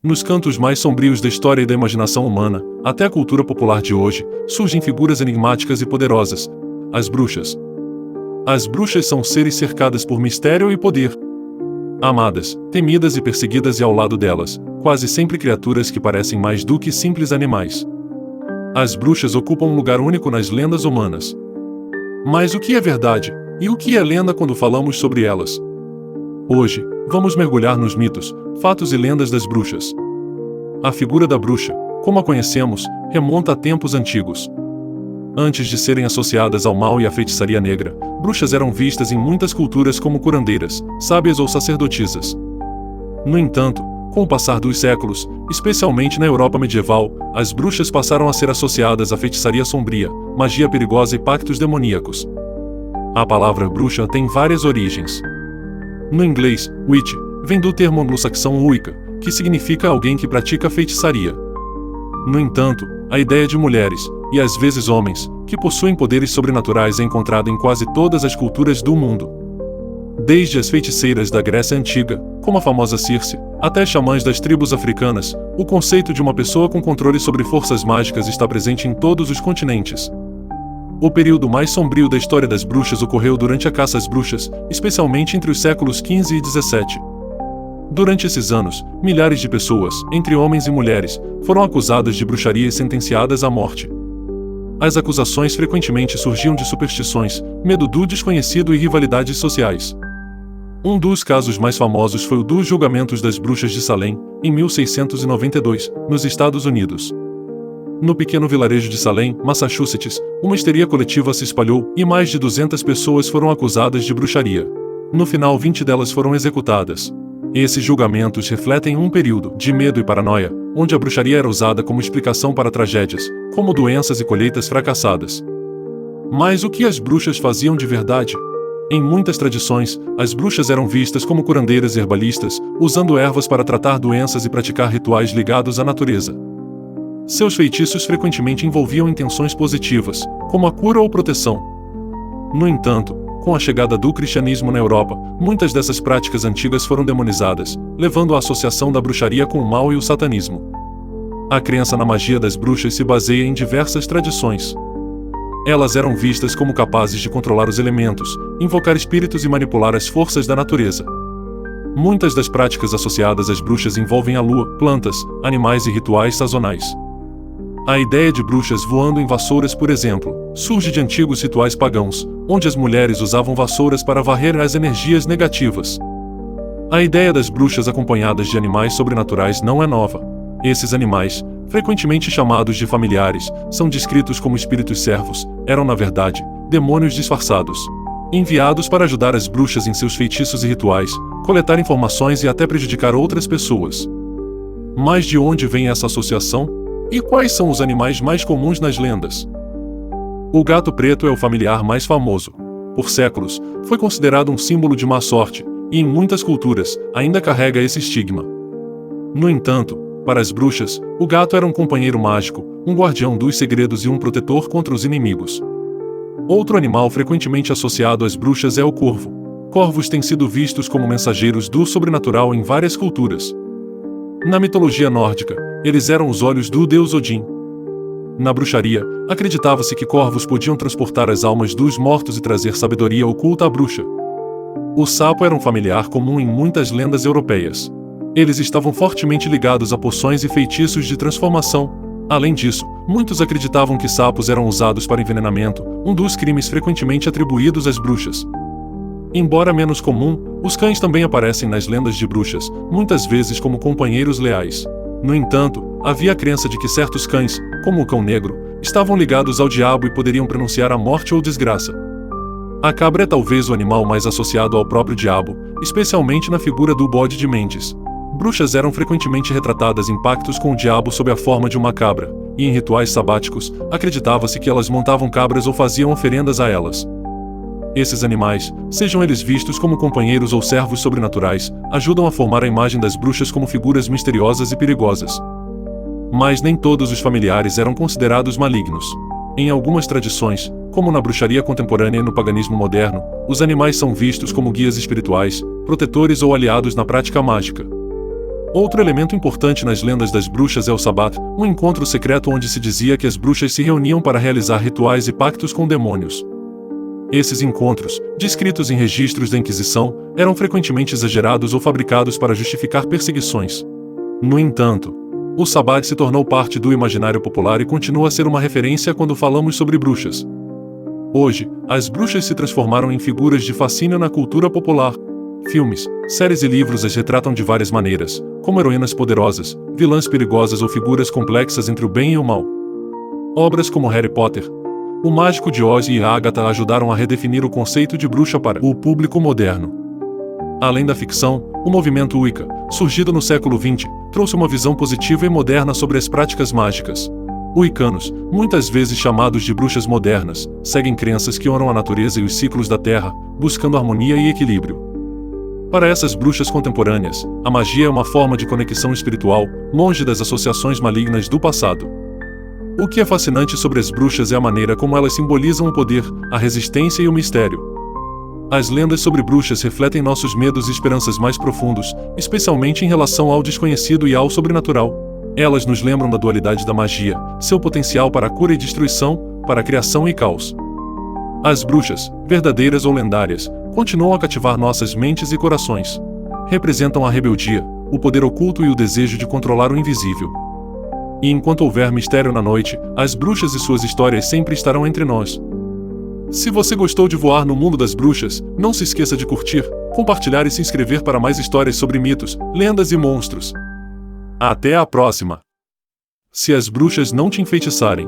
Nos cantos mais sombrios da história e da imaginação humana, até a cultura popular de hoje, surgem figuras enigmáticas e poderosas: as bruxas. As bruxas são seres cercadas por mistério e poder. Amadas, temidas e perseguidas, e ao lado delas, quase sempre criaturas que parecem mais do que simples animais. As bruxas ocupam um lugar único nas lendas humanas. Mas o que é verdade, e o que é lenda quando falamos sobre elas? Hoje, vamos mergulhar nos mitos, fatos e lendas das bruxas. A figura da bruxa, como a conhecemos, remonta a tempos antigos. Antes de serem associadas ao mal e à feitiçaria negra, bruxas eram vistas em muitas culturas como curandeiras, sábias ou sacerdotisas. No entanto, com o passar dos séculos, especialmente na Europa medieval, as bruxas passaram a ser associadas à feitiçaria sombria, magia perigosa e pactos demoníacos. A palavra bruxa tem várias origens. No inglês, witch vem do termo anglo-saxão wicca, que significa alguém que pratica feitiçaria. No entanto, a ideia de mulheres, e às vezes homens, que possuem poderes sobrenaturais é encontrada em quase todas as culturas do mundo. Desde as feiticeiras da Grécia Antiga, como a famosa Circe, até xamãs das tribos africanas, o conceito de uma pessoa com controle sobre forças mágicas está presente em todos os continentes. O período mais sombrio da história das bruxas ocorreu durante a caça às bruxas, especialmente entre os séculos XV e XVII. Durante esses anos, milhares de pessoas, entre homens e mulheres, foram acusadas de bruxaria e sentenciadas à morte. As acusações frequentemente surgiam de superstições, medo do desconhecido e rivalidades sociais. Um dos casos mais famosos foi o dos julgamentos das bruxas de Salem, em 1692, nos Estados Unidos. No pequeno vilarejo de Salem, Massachusetts, uma histeria coletiva se espalhou e mais de 200 pessoas foram acusadas de bruxaria. No final, 20 delas foram executadas. Esses julgamentos refletem um período de medo e paranoia, onde a bruxaria era usada como explicação para tragédias, como doenças e colheitas fracassadas. Mas o que as bruxas faziam de verdade? Em muitas tradições, as bruxas eram vistas como curandeiras e herbalistas, usando ervas para tratar doenças e praticar rituais ligados à natureza. Seus feitiços frequentemente envolviam intenções positivas, como a cura ou proteção. No entanto, com a chegada do cristianismo na Europa, muitas dessas práticas antigas foram demonizadas, levando à associação da bruxaria com o mal e o satanismo. A crença na magia das bruxas se baseia em diversas tradições. Elas eram vistas como capazes de controlar os elementos, invocar espíritos e manipular as forças da natureza. Muitas das práticas associadas às bruxas envolvem a lua, plantas, animais e rituais sazonais. A ideia de bruxas voando em vassouras, por exemplo, surge de antigos rituais pagãos, onde as mulheres usavam vassouras para varrer as energias negativas. A ideia das bruxas acompanhadas de animais sobrenaturais não é nova. Esses animais, frequentemente chamados de familiares, são descritos como espíritos servos, eram na verdade, demônios disfarçados, enviados para ajudar as bruxas em seus feitiços e rituais, coletar informações e até prejudicar outras pessoas. Mas de onde vem essa associação? E quais são os animais mais comuns nas lendas? O gato preto é o familiar mais famoso. Por séculos, foi considerado um símbolo de má sorte, e em muitas culturas, ainda carrega esse estigma. No entanto, para as bruxas, o gato era um companheiro mágico, um guardião dos segredos e um protetor contra os inimigos. Outro animal frequentemente associado às bruxas é o corvo. Corvos têm sido vistos como mensageiros do sobrenatural em várias culturas. Na mitologia nórdica, eles eram os olhos do deus Odin. Na bruxaria, acreditava-se que corvos podiam transportar as almas dos mortos e trazer sabedoria oculta à bruxa. O sapo era um familiar comum em muitas lendas europeias. Eles estavam fortemente ligados a poções e feitiços de transformação. Além disso, muitos acreditavam que sapos eram usados para envenenamento, um dos crimes frequentemente atribuídos às bruxas. Embora menos comum, os cães também aparecem nas lendas de bruxas, muitas vezes como companheiros leais. No entanto, havia a crença de que certos cães, como o cão negro, estavam ligados ao diabo e poderiam pronunciar a morte ou desgraça. A cabra é talvez o animal mais associado ao próprio diabo, especialmente na figura do bode de Mendes. Bruxas eram frequentemente retratadas em pactos com o diabo sob a forma de uma cabra, e em rituais sabáticos, acreditava-se que elas montavam cabras ou faziam oferendas a elas. Esses animais, sejam eles vistos como companheiros ou servos sobrenaturais, ajudam a formar a imagem das bruxas como figuras misteriosas e perigosas. Mas nem todos os familiares eram considerados malignos. Em algumas tradições, como na bruxaria contemporânea e no paganismo moderno, os animais são vistos como guias espirituais, protetores ou aliados na prática mágica. Outro elemento importante nas lendas das bruxas é o Sabbat, um encontro secreto onde se dizia que as bruxas se reuniam para realizar rituais e pactos com demônios. Esses encontros, descritos em registros da Inquisição, eram frequentemente exagerados ou fabricados para justificar perseguições. No entanto, o Sabbat se tornou parte do imaginário popular e continua a ser uma referência quando falamos sobre bruxas. Hoje, as bruxas se transformaram em figuras de fascínio na cultura popular. Filmes, séries e livros as retratam de várias maneiras, como heroínas poderosas, vilãs perigosas ou figuras complexas entre o bem e o mal. Obras como Harry Potter, O Mágico de Oz e Agatha ajudaram a redefinir o conceito de bruxa para o público moderno. Além da ficção, o movimento Wicca, surgido no século XX, trouxe uma visão positiva e moderna sobre as práticas mágicas. Wiccanos, muitas vezes chamados de bruxas modernas, seguem crenças que honram a natureza e os ciclos da Terra, buscando harmonia e equilíbrio. Para essas bruxas contemporâneas, a magia é uma forma de conexão espiritual, longe das associações malignas do passado. O que é fascinante sobre as bruxas é a maneira como elas simbolizam o poder, a resistência e o mistério. As lendas sobre bruxas refletem nossos medos e esperanças mais profundos, especialmente em relação ao desconhecido e ao sobrenatural. Elas nos lembram da dualidade da magia, seu potencial para a cura e destruição, para a criação e caos. As bruxas, verdadeiras ou lendárias, continuam a cativar nossas mentes e corações. Representam a rebeldia, o poder oculto e o desejo de controlar o invisível. E enquanto houver mistério na noite, as bruxas e suas histórias sempre estarão entre nós. Se você gostou de voar no mundo das bruxas, não se esqueça de curtir, compartilhar e se inscrever para mais histórias sobre mitos, lendas e monstros. Até a próxima! Se as bruxas não te enfeitiçarem,